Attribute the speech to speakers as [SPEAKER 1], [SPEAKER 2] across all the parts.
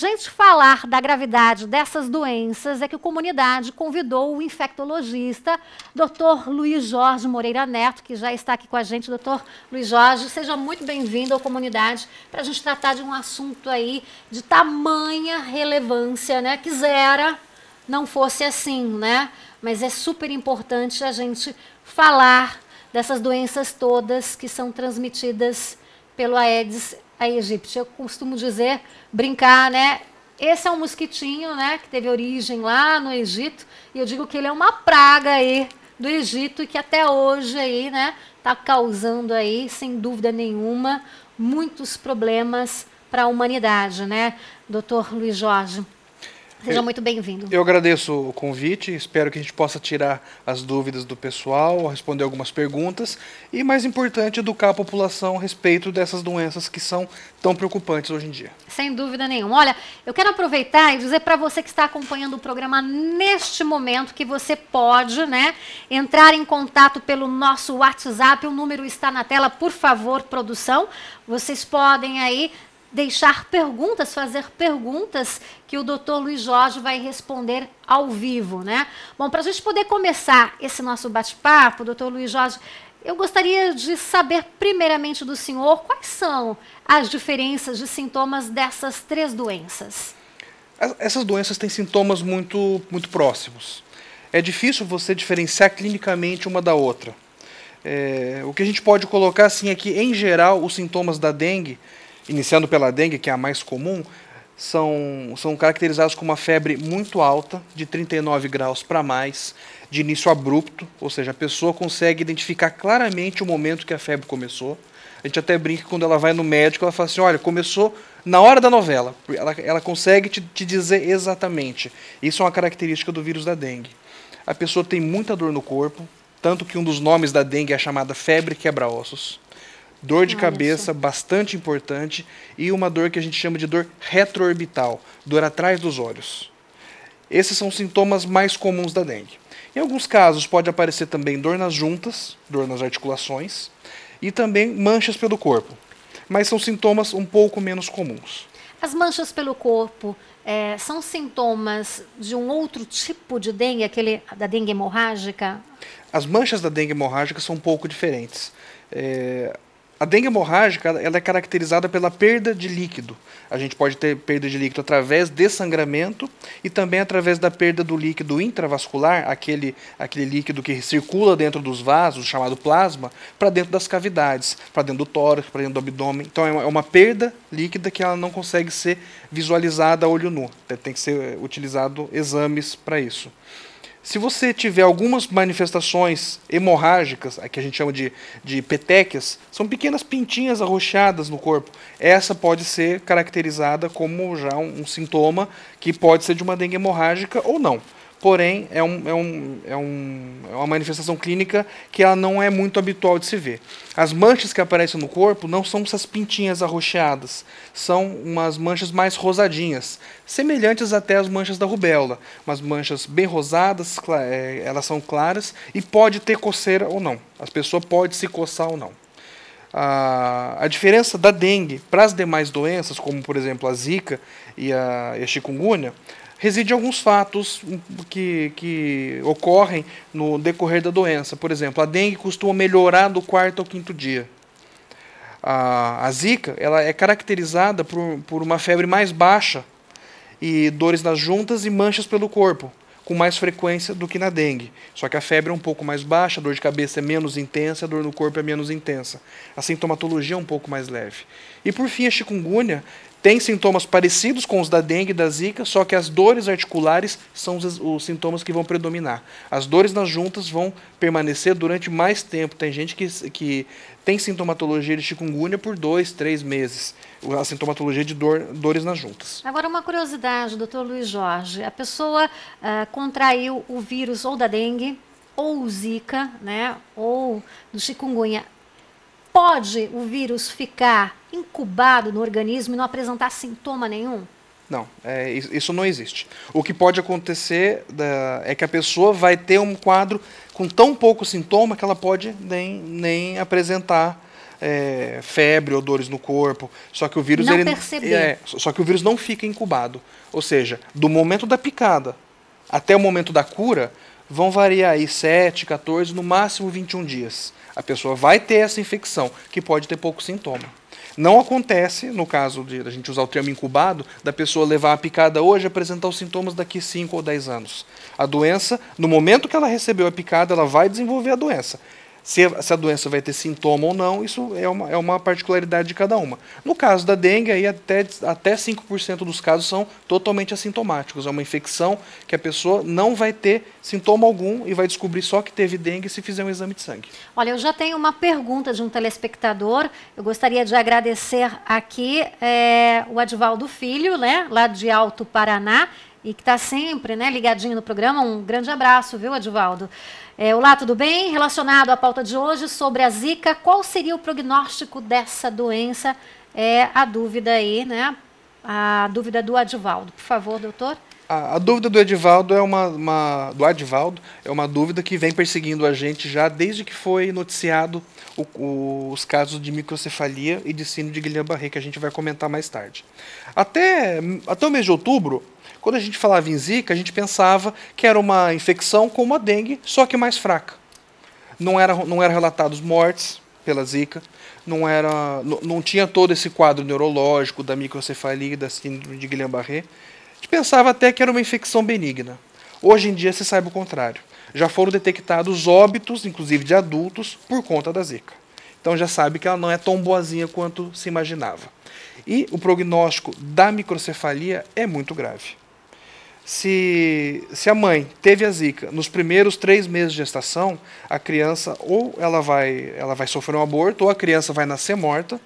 [SPEAKER 1] gente falar da gravidade dessas doenças é que a comunidade convidou o infectologista, Dr. Luiz Jorge Moreira Neto, que já está aqui com a gente. Dr. Luiz Jorge, seja muito bem-vindo à comunidade para a gente tratar de um assunto aí de tamanha relevância, né? Quisera não fosse assim, né? Mas é super importante a gente falar dessas doenças todas que são transmitidas pelo Aedes aegypti. Eu costumo dizer, brincar, né? Esse é um mosquitinho, né, que teve origem lá no Egito, e eu digo que ele é uma praga aí do Egito e que até hoje aí, né, está causando aí, sem dúvida nenhuma, muitos problemas para a humanidade, né, Dr. Luiz Jorge? Seja muito bem-vindo.
[SPEAKER 2] Eu agradeço o convite, espero que a gente possa tirar as dúvidas do pessoal, responder algumas perguntas e, mais importante, educar a população a respeito dessas doenças que são tão preocupantes hoje em dia.
[SPEAKER 1] Sem dúvida nenhuma. Olha, eu quero aproveitar e dizer para você que está acompanhando o programa neste momento que você pode, né, entrar em contato pelo nosso WhatsApp, o número está na tela, por favor, produção. Vocês podem aí deixar perguntas, fazer perguntas que o Dr. Luiz Jorge vai responder ao vivo, né? Bom, para a gente poder começar esse nosso bate-papo, Dr. Luiz Jorge, eu gostaria de saber primeiramente do senhor quais são as diferenças de sintomas dessas três doenças.
[SPEAKER 2] Essas doenças têm sintomas muito próximos. É difícil você diferenciar clinicamente uma da outra. O que a gente pode colocar assim é que, em geral, os sintomas da dengue, iniciando pela dengue, que é a mais comum, são caracterizados com uma febre muito alta, de 39 graus para mais, de início abrupto, ou seja, a pessoa consegue identificar claramente o momento que a febre começou. A gente até brinca que quando ela vai no médico, ela fala assim, olha, começou na hora da novela. Ela consegue te dizer exatamente. Isso é uma característica do vírus da dengue. A pessoa tem muita dor no corpo, tanto que um dos nomes da dengue é chamada febre quebra-ossos. Dor de cabeça, bastante importante, e uma dor que a gente chama de dor retroorbital, dor atrás dos olhos. Esses são os sintomas mais comuns da dengue. Em alguns casos pode aparecer também dor nas juntas, dor nas articulações, e também manchas pelo corpo, mas são sintomas um pouco menos comuns.
[SPEAKER 1] As manchas pelo corpo são sintomas de um outro tipo de dengue, aquele da dengue hemorrágica?
[SPEAKER 2] As manchas da dengue hemorrágica são um pouco diferentes. A dengue hemorrágica ela é caracterizada pela perda de líquido. A gente pode ter perda de líquido através de sangramento e também através da perda do líquido intravascular, aquele líquido que circula dentro dos vasos, chamado plasma, para dentro das cavidades, para dentro do tórax, para dentro do abdômen. Então é uma perda líquida que ela não consegue ser visualizada a olho nu. Tem que ser utilizado exames para isso. Se você tiver algumas manifestações hemorrágicas, que a gente chama de petequias, são pequenas pintinhas arroxeadas no corpo. Essa pode ser caracterizada como já um sintoma que pode ser de uma dengue hemorrágica ou não. Porém, é uma manifestação clínica que ela não é muito habitual de se ver. As manchas que aparecem no corpo não são essas pintinhas arroxeadas, são umas manchas mais rosadinhas, semelhantes até às manchas da rubéola. Umas manchas bem rosadas, elas são claras e pode ter coceira ou não. A pessoa pode se coçar ou não. A diferença da dengue para as demais doenças, como por exemplo a zika e a chikungunya, reside em alguns fatos que ocorrem no decorrer da doença. Por exemplo, a dengue costuma melhorar do 4º ao 5º dia. A zika ela é caracterizada por uma febre mais baixa e dores nas juntas e manchas pelo corpo, com mais frequência do que na dengue. Só que a febre é um pouco mais baixa, a dor de cabeça é menos intensa, a dor no corpo é menos intensa. A sintomatologia é um pouco mais leve. E por fim, a chikungunya tem sintomas parecidos com os da dengue e da zika, só que as dores articulares são os sintomas que vão predominar. As dores nas juntas vão permanecer durante mais tempo. Tem gente que tem sintomatologia de chikungunya por 2, 3 meses. A sintomatologia de dores nas juntas.
[SPEAKER 1] Agora, uma curiosidade, doutor Luiz Jorge. A pessoa contraiu o vírus ou da dengue, ou o zika, né, ou do chikungunya. Pode o vírus ficar incubado no organismo e não apresentar sintoma nenhum?
[SPEAKER 2] Não, isso não existe. O que pode acontecer é que a pessoa vai ter um quadro com tão pouco sintoma que ela pode nem apresentar febre ou dores no corpo. Só que o vírus
[SPEAKER 1] não perceber.
[SPEAKER 2] Só que o vírus não fica incubado. Ou seja, do momento da picada até o momento da cura, vão variar aí 7, 14, no máximo 21 dias. A pessoa vai ter essa infecção, que pode ter pouco sintoma. Não acontece, no caso de a gente usar o termo incubado, da pessoa levar a picada hoje e apresentar os sintomas daqui 5 ou 10 anos. A doença, no momento que ela recebeu a picada, ela vai desenvolver a doença. Se a doença vai ter sintoma ou não, isso é uma particularidade de cada uma. No caso da dengue, aí até 5% dos casos são totalmente assintomáticos. É uma infecção que a pessoa não vai ter sintoma algum e vai descobrir só que teve dengue se fizer um exame de sangue.
[SPEAKER 1] Olha, eu já tenho uma pergunta de um telespectador. Eu gostaria de agradecer aqui o Adivaldo Filho, né, lá de Alto Paraná, e que está sempre, né, ligadinho no programa. Um grande abraço, viu, Adivaldo? Olá, tudo bem? Relacionado à pauta de hoje sobre a Zika, qual seria o prognóstico dessa doença? É a dúvida aí, né? A dúvida do Adivaldo. Por favor, doutor.
[SPEAKER 2] A dúvida do Edivaldo do Adivaldo é uma dúvida que vem perseguindo a gente já desde que foi noticiado os casos de microcefalia e de síndrome de Guillain-Barré, que a gente vai comentar mais tarde. Até o mês de outubro, quando a gente falava em Zika, a gente pensava que era uma infecção como a dengue, só que mais fraca. Não eram relatados mortes pela Zika, não tinha todo esse quadro neurológico da microcefalia e da síndrome de Guillain-Barré. A gente pensava até que era uma infecção benigna. Hoje em dia se sabe o contrário. Já foram detectados óbitos, inclusive de adultos, por conta da Zika. Então já sabe que ela não é tão boazinha quanto se imaginava. E o prognóstico da microcefalia é muito grave. Se a mãe teve a Zika nos primeiros 3 meses de gestação, a criança ou ela vai sofrer um aborto, ou a criança vai nascer morta,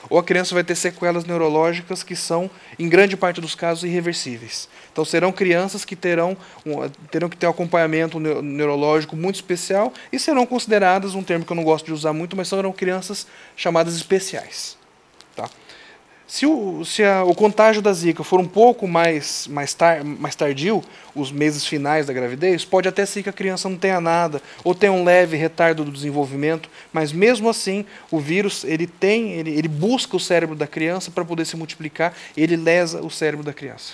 [SPEAKER 2] ou a criança vai ter sequelas neurológicas que são, em grande parte dos casos, irreversíveis. Então serão crianças que terão que ter um acompanhamento neurológico muito especial e serão consideradas, um termo que eu não gosto de usar muito, mas serão crianças chamadas especiais. Tá? Se o contágio da Zika for um pouco mais tardio, os meses finais da gravidez, pode até ser que a criança não tenha nada, ou tenha um leve retardo do desenvolvimento, mas mesmo assim, o vírus ele busca o cérebro da criança para poder se multiplicar, ele lesa o cérebro da criança.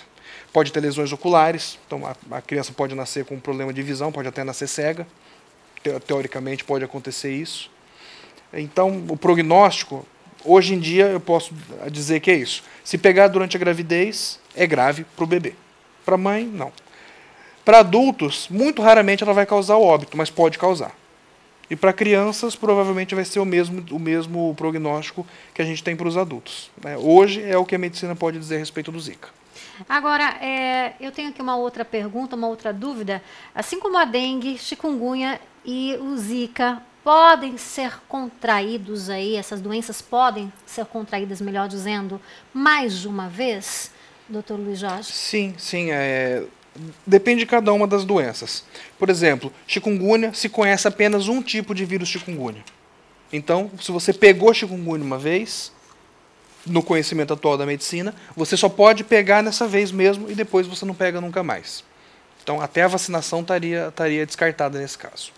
[SPEAKER 2] Pode ter lesões oculares, então a criança pode nascer com um problema de visão, pode até nascer cega, teoricamente pode acontecer isso. Então, o prognóstico, hoje em dia, eu posso dizer que é isso. Se pegar durante a gravidez, é grave para o bebê. Para a mãe, não. Para adultos, muito raramente ela vai causar o óbito, mas pode causar. E para crianças, provavelmente vai ser o mesmo prognóstico que a gente tem para os adultos. Hoje é o que a medicina pode dizer a respeito do Zika.
[SPEAKER 1] Agora, eu tenho aqui uma outra pergunta, uma outra dúvida. Assim como a dengue, chikungunya e o Zika podem ser contraídos aí, essas doenças podem ser contraídas, melhor dizendo, mais de uma vez, doutor Luiz Jorge?
[SPEAKER 2] Sim. Depende de cada uma das doenças. Por exemplo, chikungunya, se conhece apenas um tipo de vírus chikungunya. Então, se você pegou chikungunya uma vez, no conhecimento atual da medicina, você só pode pegar nessa vez mesmo e depois você não pega nunca mais. Então, até a vacinação estaria descartada nesse caso.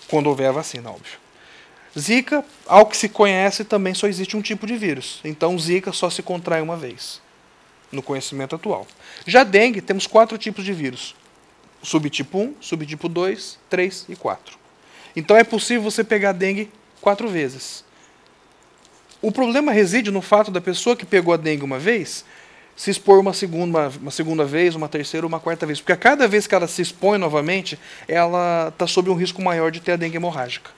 [SPEAKER 2] Quando houver a vacina, óbvio. Zika, ao que se conhece, também só existe um tipo de vírus. Então, Zika só se contrai uma vez, no conhecimento atual. Já dengue, temos 4 tipos de vírus. Subtipo 1, subtipo 2, 3 e 4. Então, é possível você pegar dengue 4 vezes. O problema reside no fato da pessoa que pegou a dengue uma vez se expor uma segunda vez, uma terceira ou uma quarta vez. Porque a cada vez que ela se expõe novamente, ela está sob um risco maior de ter a dengue hemorrágica.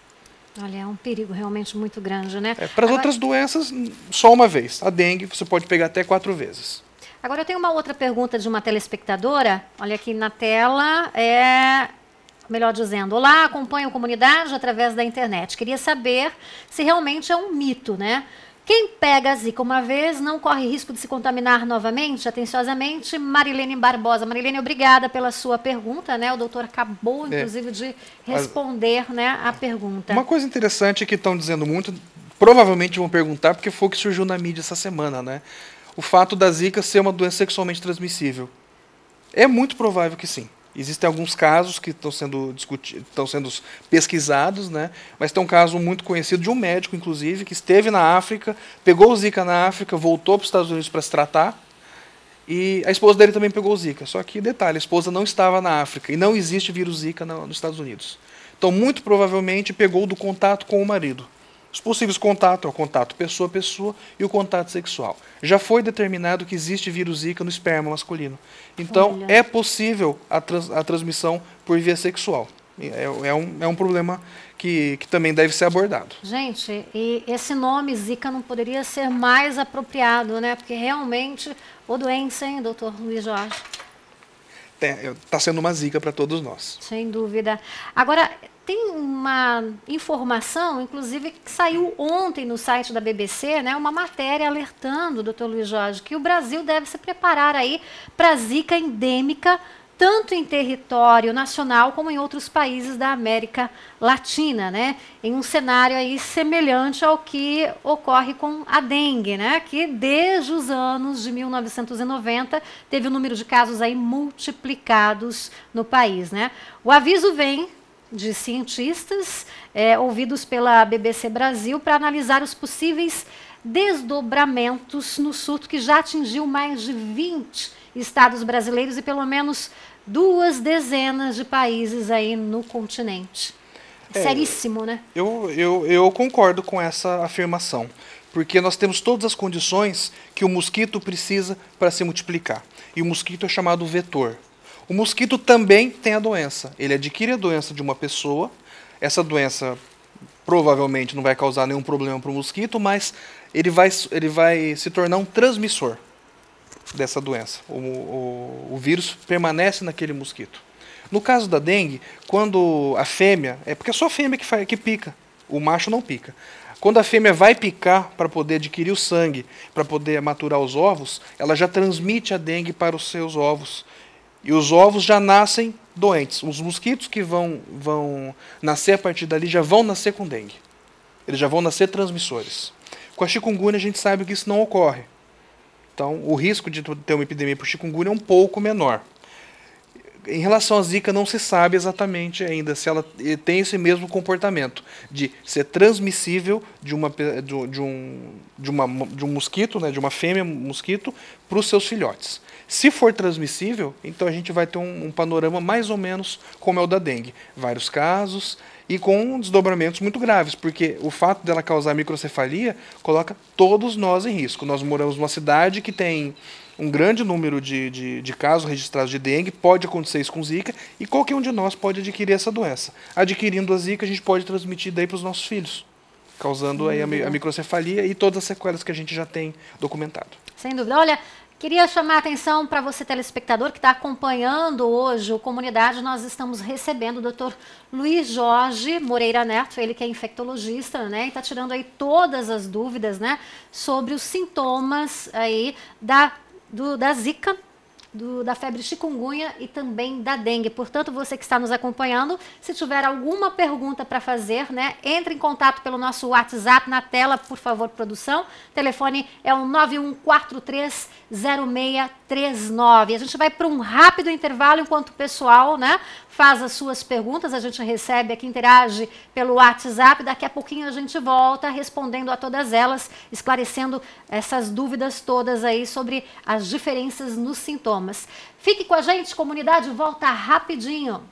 [SPEAKER 1] Olha, é um perigo realmente muito grande, né?
[SPEAKER 2] Para as outras doenças, só uma vez. A dengue você pode pegar até 4 vezes.
[SPEAKER 1] Agora, eu tenho uma outra pergunta de uma telespectadora. Olha aqui na tela, melhor dizendo, olá, acompanho a comunidade através da internet. Queria saber se realmente é um mito, né? Quem pega a Zika uma vez não corre risco de se contaminar novamente? Atenciosamente, Marilene Barbosa. Marilene, obrigada pela sua pergunta, né? O doutor acabou, inclusive, de responder, né, a pergunta.
[SPEAKER 2] Uma coisa interessante que estão dizendo muito, provavelmente vão perguntar, porque foi o que surgiu na mídia essa semana, né? O fato da Zika ser uma doença sexualmente transmissível. É muito provável que sim. Existem alguns casos que estão sendo pesquisados, né? Mas tem um caso muito conhecido de um médico, inclusive, que esteve na África, pegou o Zika na África, voltou para os Estados Unidos para se tratar, e a esposa dele também pegou o Zika. Só que, detalhe, a esposa não estava na África, e não existe vírus Zika nos Estados Unidos. Então, muito provavelmente, pegou do contato com o marido. Os possíveis contatos é o contato pessoa a pessoa e o contato sexual. Já foi determinado que existe vírus Zika no esperma masculino. Então, é possível a transmissão por via sexual. É um problema que também deve ser abordado.
[SPEAKER 1] Gente, e esse nome Zika não poderia ser mais apropriado, né? Porque realmente, ô doença, hein, doutor Luiz Jorge?
[SPEAKER 2] Está sendo uma zica para todos nós.
[SPEAKER 1] Sem dúvida. Agora, tem uma informação, inclusive, que saiu ontem no site da BBC, né, uma matéria alertando, doutor Luiz Jorge, que o Brasil deve se preparar aí para a zika endêmica, tanto em território nacional como em outros países da América Latina, né? Em um cenário aí semelhante ao que ocorre com a dengue, né? Que desde os anos de 1990 teve o número de casos aí multiplicados no país, né? O aviso vem de cientistas ouvidos pela BBC Brasil para analisar os possíveis desdobramentos no surto que já atingiu mais de 20 estados brasileiros e pelo menos 2 dezenas de países aí no continente. Seríssimo, né?
[SPEAKER 2] Eu concordo com essa afirmação, porque nós temos todas as condições que o mosquito precisa para se multiplicar. E o mosquito é chamado vetor. O mosquito também tem a doença. Ele adquire a doença de uma pessoa. Essa doença provavelmente não vai causar nenhum problema para o mosquito, mas ele vai se tornar um transmissor dessa doença. O vírus permanece naquele mosquito. No caso da dengue, quando a fêmea... porque é só a fêmea que pica. O macho não pica. Quando a fêmea vai picar para poder adquirir o sangue, para poder maturar os ovos, ela já transmite a dengue para os seus ovos. E os ovos já nascem doentes. Os mosquitos que vão nascer a partir dali já vão nascer com dengue. Eles já vão nascer transmissores. Com a chikungunya a gente sabe que isso não ocorre. Então o risco de ter uma epidemia por chikungunya é um pouco menor. Em relação à zika não se sabe exatamente ainda se ela tem esse mesmo comportamento de ser transmissível de um mosquito, né, de uma fêmea mosquito, para os seus filhotes. Se for transmissível, então a gente vai ter um panorama mais ou menos como é o da dengue. Vários casos e com desdobramentos muito graves, porque o fato dela causar microcefalia coloca todos nós em risco. Nós moramos numa cidade que tem um grande número de casos registrados de dengue, pode acontecer isso com zika, e qualquer um de nós pode adquirir essa doença. Adquirindo a zika, a gente pode transmitir daí para os nossos filhos, causando aí a microcefalia e todas as sequelas que a gente já tem documentado.
[SPEAKER 1] Sem dúvida. Olha, queria chamar a atenção para você, telespectador, que está acompanhando hoje o Comunidade. Nós estamos recebendo o Dr. Luiz Jorge Moreira Neto, ele que é infectologista, né? E está tirando aí todas as dúvidas, né, sobre os sintomas aí da zika, da febre chikungunya e também da dengue. Portanto, você que está nos acompanhando, se tiver alguma pergunta para fazer, né, entre em contato pelo nosso WhatsApp na tela, por favor, produção. O telefone é o 91430639. A gente vai para um rápido intervalo enquanto o pessoal, né, faz as suas perguntas, a gente recebe aqui, interage pelo WhatsApp. Daqui a pouquinho a gente volta respondendo a todas elas, esclarecendo essas dúvidas todas aí sobre as diferenças nos sintomas. Fique com a gente, comunidade, volta rapidinho.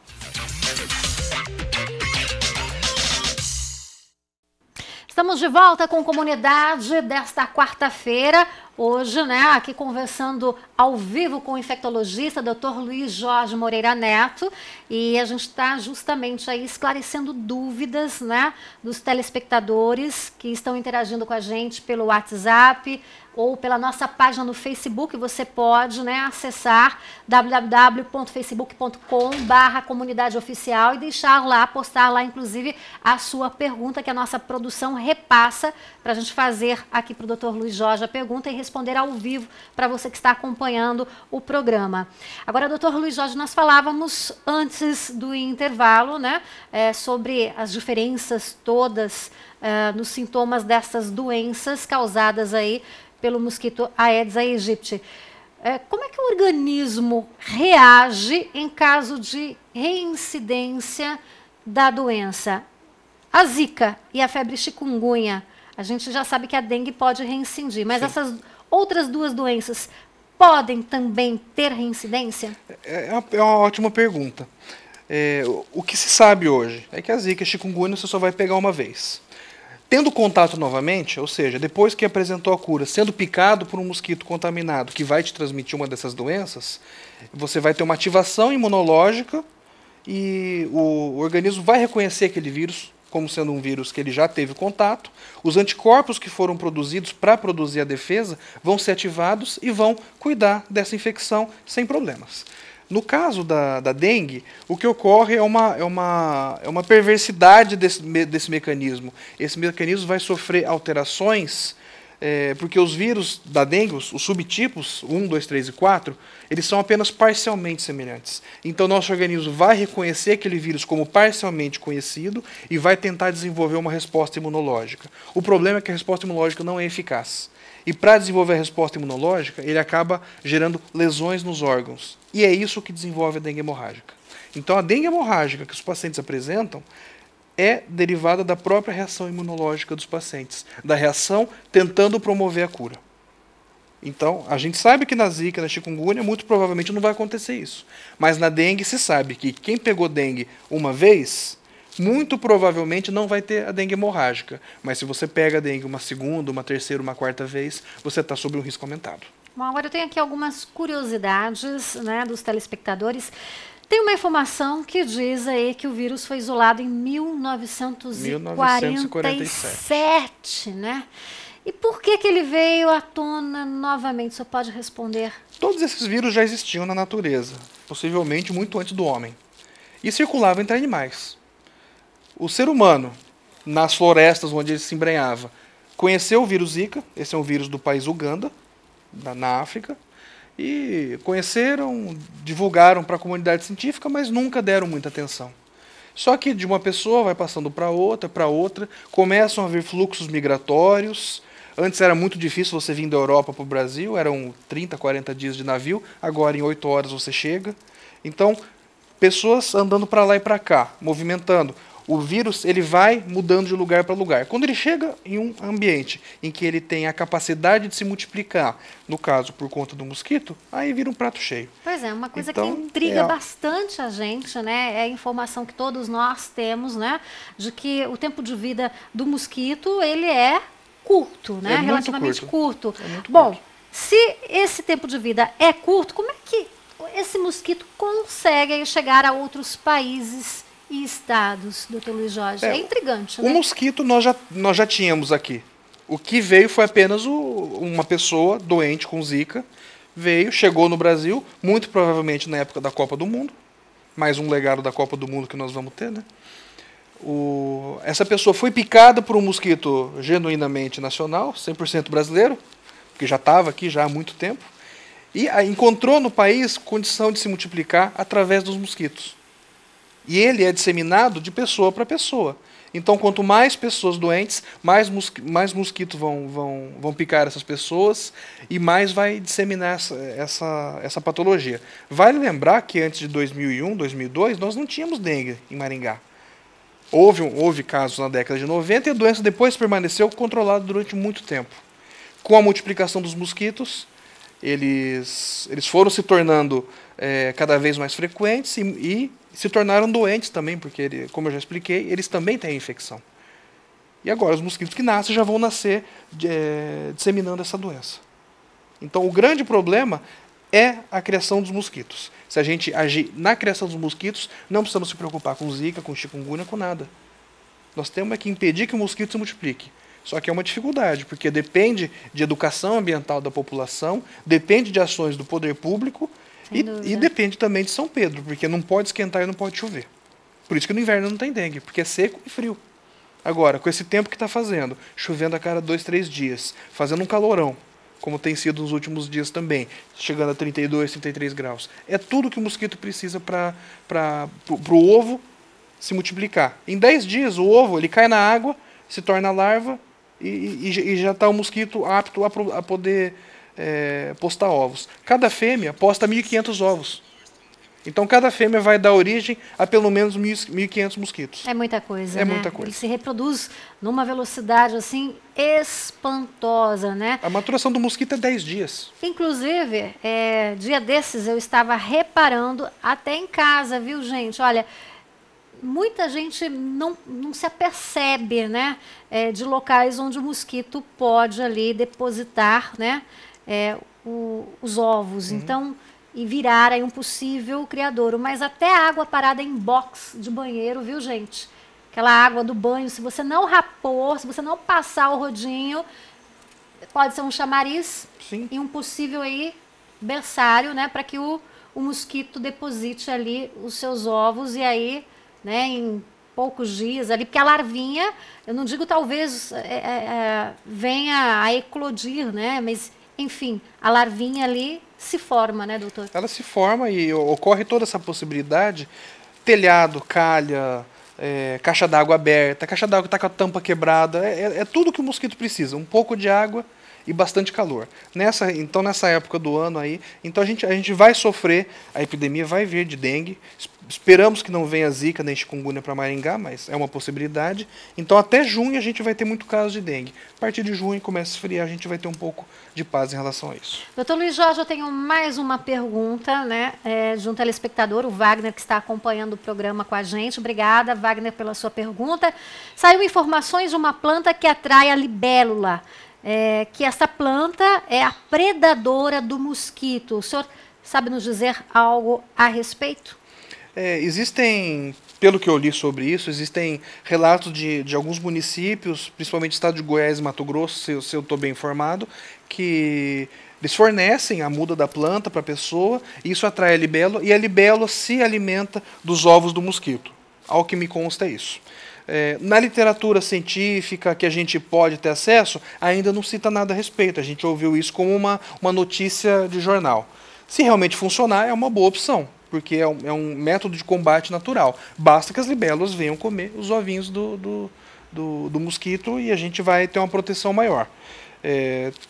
[SPEAKER 1] Estamos de volta com Comunidade desta quarta-feira. Hoje, né, aqui conversando ao vivo com o infectologista, Dr. Luiz Jorge Moreira Neto, e a gente está justamente aí esclarecendo dúvidas, né, dos telespectadores que estão interagindo com a gente pelo WhatsApp ou pela nossa página no Facebook. Você pode, né, acessar www.facebook.com/comunidadeoficial e deixar lá, postar lá, inclusive, a sua pergunta, que a nossa produção repassa para a gente fazer aqui para o Dr. Luiz Jorge a pergunta e responder ao vivo para você que está acompanhando o programa. Agora, doutor Luiz Jorge, nós falávamos antes do intervalo, né, sobre as diferenças todas nos sintomas dessas doenças causadas aí pelo mosquito Aedes aegypti. como é que o organismo reage em caso de reincidência da doença? A zika e a febre chikungunya, a gente já sabe que a dengue pode reincidir, mas essas outras duas doenças podem também ter reincidência?
[SPEAKER 2] É uma ótima pergunta. O que se sabe hoje é que a zika e a chikungunya você só vai pegar uma vez. Tendo contato novamente, ou seja, depois que apresentou a cura, sendo picado por um mosquito contaminado que vai te transmitir uma dessas doenças, você vai ter uma ativação imunológica e o organismo vai reconhecer aquele vírus como sendo um vírus que ele já teve contato. Os anticorpos que foram produzidos para produzir a defesa vão ser ativados e vão cuidar dessa infecção sem problemas. No caso da dengue, o que ocorre é uma perversidade desse mecanismo. Esse mecanismo vai sofrer alterações, porque os vírus da dengue, os subtipos 1, 2, 3 e 4, eles são apenas parcialmente semelhantes. Então, nosso organismo vai reconhecer aquele vírus como parcialmente conhecido e vai tentar desenvolver uma resposta imunológica. O problema é que a resposta imunológica não é eficaz. E para desenvolver a resposta imunológica, ele acaba gerando lesões nos órgãos. E é isso que desenvolve a dengue hemorrágica. Então, a dengue hemorrágica que os pacientes apresentam é derivada da própria reação imunológica dos pacientes, da reação tentando promover a cura. Então, a gente sabe que na zika, na chikungunya, muito provavelmente não vai acontecer isso. Mas na dengue se sabe que quem pegou dengue uma vez, muito provavelmente não vai ter a dengue hemorrágica. Mas se você pega a dengue uma segunda, uma terceira, uma quarta vez, você está sob um risco aumentado.
[SPEAKER 1] Bom, agora eu tenho aqui algumas curiosidades, né, dos telespectadores. Tem uma informação que diz aí que o vírus foi isolado em 1947, né? E por que ele veio à tona novamente? Você pode responder?
[SPEAKER 2] Todos esses vírus já existiam na natureza, possivelmente muito antes do homem, e circulavam entre animais. O ser humano, nas florestas onde ele se embrenhava, conheceu o vírus Zika, esse é um vírus do país Uganda, na África, e conheceram, divulgaram para a comunidade científica, mas nunca deram muita atenção. Só que de uma pessoa vai passando para outra, começam a haver fluxos migratórios. Antes era muito difícil você vir da Europa para o Brasil, eram 30, 40 dias de navio, agora em 8 horas você chega. Então, pessoas andando para lá e para cá, movimentando. O vírus ele vai mudando de lugar para lugar. Quando ele chega em um ambiente em que ele tem a capacidade de se multiplicar, no caso por conta do mosquito, aí vira um prato cheio.
[SPEAKER 1] Pois é, uma coisa então, que intriga bastante a gente, né? É a informação que todos nós temos, né? De que o tempo de vida do mosquito ele é curto, né? Relativamente curto. Bom, se esse tempo de vida é curto, como é que esse mosquito consegue chegar a outros países e estados, doutor Luiz Jorge? É intrigante, né?
[SPEAKER 2] O mosquito nós já tínhamos aqui. O que veio foi apenas uma pessoa doente com zika, chegou no Brasil, muito provavelmente na época da Copa do Mundo, mais um legado da Copa do Mundo que nós vamos ter, né? Essa pessoa foi picada por um mosquito genuinamente nacional, 100% brasileiro, que já estava aqui já há muito tempo, e encontrou no país condição de se multiplicar através dos mosquitos. E ele é disseminado de pessoa para pessoa. Então, quanto mais pessoas doentes, mais mosquitos vão picar essas pessoas e mais vai disseminar essa patologia. Vale lembrar que antes de 2001, 2002, nós não tínhamos dengue em Maringá. Houve casos na década de 90 e a doença depois permaneceu controlada durante muito tempo. Com a multiplicação dos mosquitos, eles foram se tornando cada vez mais frequentes e se tornaram doentes também, porque, como eu já expliquei, eles também têm infecção. E agora os mosquitos que nascem já vão nascer disseminando essa doença. Então o grande problema é a criação dos mosquitos. Se a gente agir na criação dos mosquitos, não precisamos se preocupar com zika, com chikungunya, com nada. Nós temos que impedir que o mosquito se multiplique. Só que é uma dificuldade, porque depende de educação ambiental da população, depende de ações do poder público e depende também de São Pedro, porque não pode esquentar e não pode chover. Por isso que no inverno não tem dengue, porque é seco e frio. Agora, com esse tempo que está fazendo, chovendo a cada 2, 3 dias, fazendo um calorão, como tem sido nos últimos dias também, chegando a 32, 33 graus, é tudo que o mosquito precisa para o ovo se multiplicar. Em 10 dias, o ovo ele cai na água, se torna larva, e já está o mosquito apto a poder postar ovos. Cada fêmea posta 1.500 ovos. Então, cada fêmea vai dar origem a pelo menos 1.500 mosquitos.
[SPEAKER 1] É muita coisa,
[SPEAKER 2] É
[SPEAKER 1] né?
[SPEAKER 2] muita coisa.
[SPEAKER 1] Ele se reproduz numa velocidade, assim, espantosa, né?
[SPEAKER 2] A maturação do mosquito é 10 dias.
[SPEAKER 1] Inclusive, dia desses eu estava reparando até em casa, viu, gente? Olha, muita gente não se apercebe, né, de locais onde o mosquito pode ali depositar, né, os ovos. Então, e virar aí um possível criadouro. Mas até água parada em box de banheiro, viu, gente? Aquela água do banho, se você não rapor, se você não passar o rodinho, pode ser um chamariz.
[SPEAKER 2] Sim.
[SPEAKER 1] E um possível aí berçário, né, para que o mosquito deposite ali os seus ovos e aí, né, em poucos dias ali, porque a larvinha, eu não digo talvez venha a eclodir, né, mas enfim, a larvinha ali se forma, né, doutor?
[SPEAKER 2] Ela se forma e ocorre toda essa possibilidade. Telhado, calha, caixa d'água aberta, caixa d'água que está com a tampa quebrada, é tudo que o mosquito precisa, um pouco de água e bastante calor. Então, nessa época do ano aí, então a gente vai sofrer, a epidemia vai vir de dengue. Esperamos que não venha zika nem chikungunya para Maringá, mas é uma possibilidade. Então, até junho a gente vai ter muito caso de dengue. A partir de junho começa a esfriar, a gente vai ter um pouco de paz em relação a isso.
[SPEAKER 1] Doutor Luiz Jorge, eu tenho mais uma pergunta, né, de um telespectador, o Wagner, que está acompanhando o programa com a gente. Obrigada, Wagner, pela sua pergunta. Saiu informações de uma planta que atrai a libélula. Que essa planta é a predadora do mosquito. O senhor sabe nos dizer algo a respeito?
[SPEAKER 2] Existem, pelo que eu li sobre isso, existem relatos de alguns municípios, principalmente do estado de Goiás e Mato Grosso, se eu estou bem informado, que eles fornecem a muda da planta para a pessoa, e isso atrai a libélula, e a libélula se alimenta dos ovos do mosquito. Ao que me consta é isso. Na literatura científica que a gente pode ter acesso, ainda não cita nada a respeito. A gente ouviu isso como uma notícia de jornal. Se realmente funcionar, é uma boa opção, porque é um método de combate natural. Basta que as libélulas venham comer os ovinhos do mosquito e a gente vai ter uma proteção maior.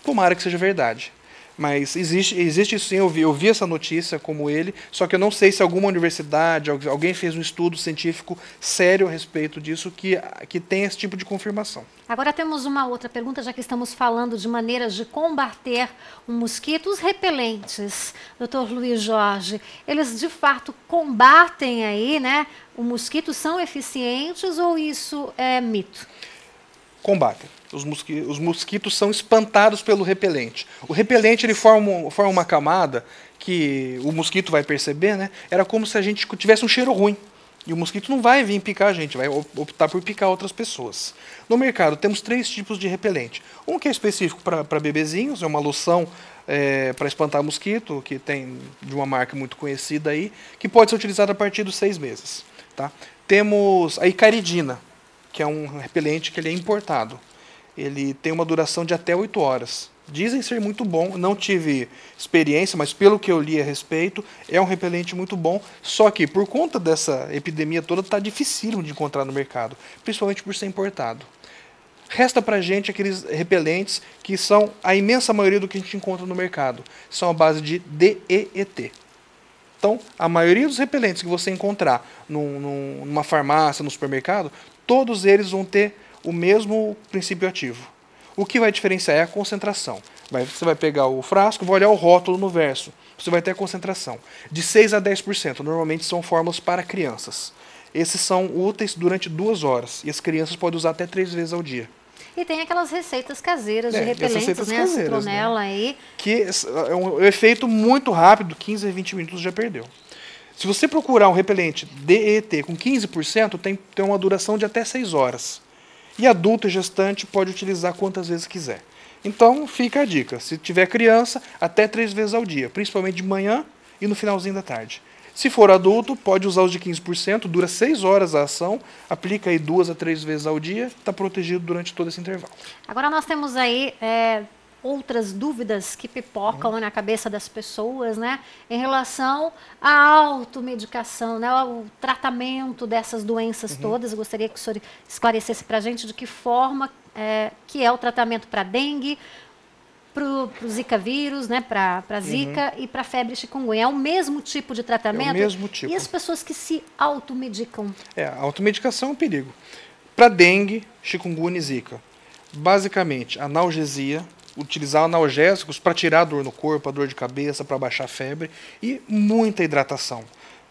[SPEAKER 2] Tomara que seja verdade. Mas existe isso sim, eu vi essa notícia como ele, só que eu não sei se alguma universidade, alguém fez um estudo científico sério a respeito disso que tem esse tipo de confirmação.
[SPEAKER 1] Agora temos uma outra pergunta, já que estamos falando de maneiras de combater o mosquito. Os repelentes, doutor Luiz Jorge, eles de fato combatem aí, né, o mosquito, são eficientes ou isso é mito?
[SPEAKER 2] Combatem. Os mosquitos são espantados pelo repelente. O repelente ele forma uma camada que o mosquito vai perceber, né? Era como se a gente tivesse um cheiro ruim. E o mosquito não vai vir picar a gente, vai optar por picar outras pessoas. No mercado temos 3 tipos de repelente. Um que é específico para bebezinhos, é uma loção para espantar mosquito, que tem de uma marca muito conhecida aí, que pode ser utilizada a partir dos 6 meses. Tá? Temos a icaridina, que é um repelente que ele é importado. Ele tem uma duração de até 8 horas. Dizem ser muito bom, não tive experiência, mas pelo que eu li a respeito, é um repelente muito bom, só que por conta dessa epidemia toda, está dificílimo de encontrar no mercado, principalmente por ser importado. Resta pra gente aqueles repelentes que são a imensa maioria do que a gente encontra no mercado, são a base de DEET. Então, a maioria dos repelentes que você encontrar numa farmácia, no supermercado, todos eles vão ter o mesmo princípio ativo. O que vai diferenciar é a concentração. Você vai pegar o frasco, vai olhar o rótulo no verso. Você vai ter a concentração de 6 a 10%. Normalmente são fórmulas para crianças. Esses são úteis durante 2 horas. E as crianças podem usar até 3 vezes ao dia.
[SPEAKER 1] E tem aquelas receitas caseiras de repelentes, né? A citronela, né? Aí.
[SPEAKER 2] Que é um efeito muito rápido, 15 a 20 minutos já perdeu. Se você procurar um repelente DET com 15%, tem uma duração de até 6 horas. E adulto e gestante pode utilizar quantas vezes quiser. Então, fica a dica. Se tiver criança, até 3 vezes ao dia, principalmente de manhã e no finalzinho da tarde. Se for adulto, pode usar os de 15%, dura 6 horas a ação, aplica aí 2 a 3 vezes ao dia, está protegido durante todo esse intervalo.
[SPEAKER 1] Agora nós temos aí outras dúvidas que pipocam na cabeça das pessoas, né, em relação à automedicação, né, ao tratamento dessas doenças todas. Eu gostaria que o senhor esclarecesse para a gente de que forma que é o tratamento para dengue, para o Zika vírus, né, para Zika e para febre chikungunya. É o mesmo tipo de tratamento?
[SPEAKER 2] É o mesmo tipo.
[SPEAKER 1] E as pessoas que se automedicam?
[SPEAKER 2] A automedicação é um perigo. Para dengue, chikungunya e zika, basicamente, analgesia, utilizar analgésicos para tirar a dor no corpo, a dor de cabeça, para baixar a febre e muita hidratação.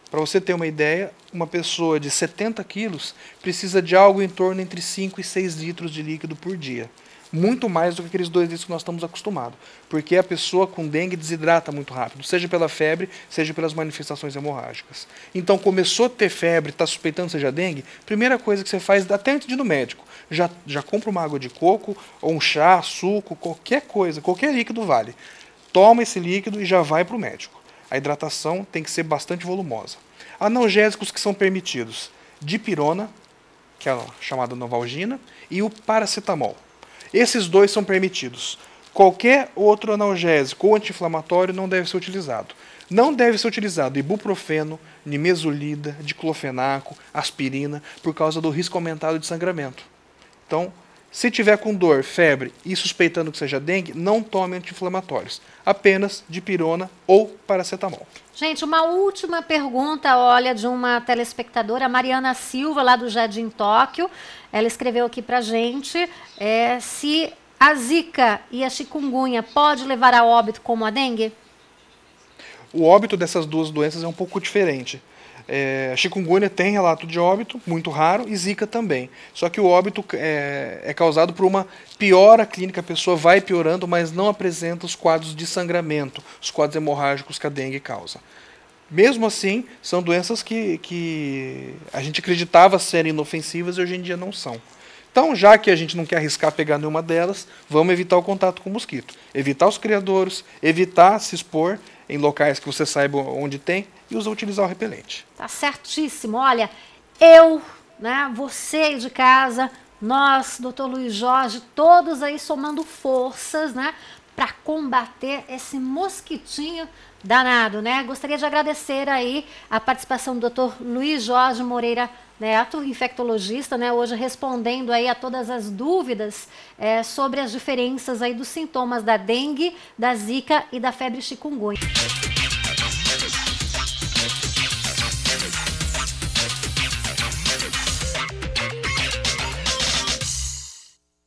[SPEAKER 2] Para você ter uma ideia, uma pessoa de 70 quilos precisa de algo em torno entre 5 e 6 litros de líquido por dia. Muito mais do que aqueles 2 litros que nós estamos acostumados. Porque a pessoa com dengue desidrata muito rápido, seja pela febre, seja pelas manifestações hemorrágicas. Então, começou a ter febre, está suspeitando que seja dengue, primeira coisa que você faz, até antes de ir no médico, já compra uma água de coco, ou um chá, suco, qualquer coisa, qualquer líquido vale. Toma esse líquido e já vai para o médico. A hidratação tem que ser bastante volumosa. Analgésicos que são permitidos: dipirona, que é a chamada Novalgina, e o paracetamol. Esses 2 são permitidos. Qualquer outro analgésico ou anti-inflamatório não deve ser utilizado. Não deve ser utilizado ibuprofeno, nimesulida, diclofenaco, aspirina, por causa do risco aumentado de sangramento. Então, se tiver com dor, febre e suspeitando que seja dengue, não tome anti-inflamatórios. Apenas dipirona ou paracetamol.
[SPEAKER 1] Gente, uma última pergunta, olha, de uma telespectadora, a Mariana Silva, lá do Jardim Tóquio. Ela escreveu aqui pra gente se a zika e a chikungunya pode levar a óbito como a dengue?
[SPEAKER 2] O óbito dessas 2 doenças é um pouco diferente. A chikungunya tem relato de óbito, muito raro, e zika também. Só que o óbito é causado por uma piora clínica, a pessoa vai piorando, mas não apresenta os quadros de sangramento, os quadros hemorrágicos que a dengue causa. Mesmo assim, são doenças que a gente acreditava serem inofensivas e hoje em dia não são. Então, já que a gente não quer arriscar pegar nenhuma delas, vamos evitar o contato com o mosquito. Evitar os criadouros, evitar se expor em locais que você saiba onde tem e utilizar o repelente.
[SPEAKER 1] Tá certíssimo. Olha, eu, né, você aí de casa, nós, doutor Luiz Jorge, todos aí somando forças, né, para combater esse mosquitinho danado, né? Gostaria de agradecer aí a participação do Dr. Luiz Jorge Moreira Neto, infectologista, né? Hoje respondendo aí a todas as dúvidas sobre as diferenças aí dos sintomas da dengue, da zika e da febre chikungunya.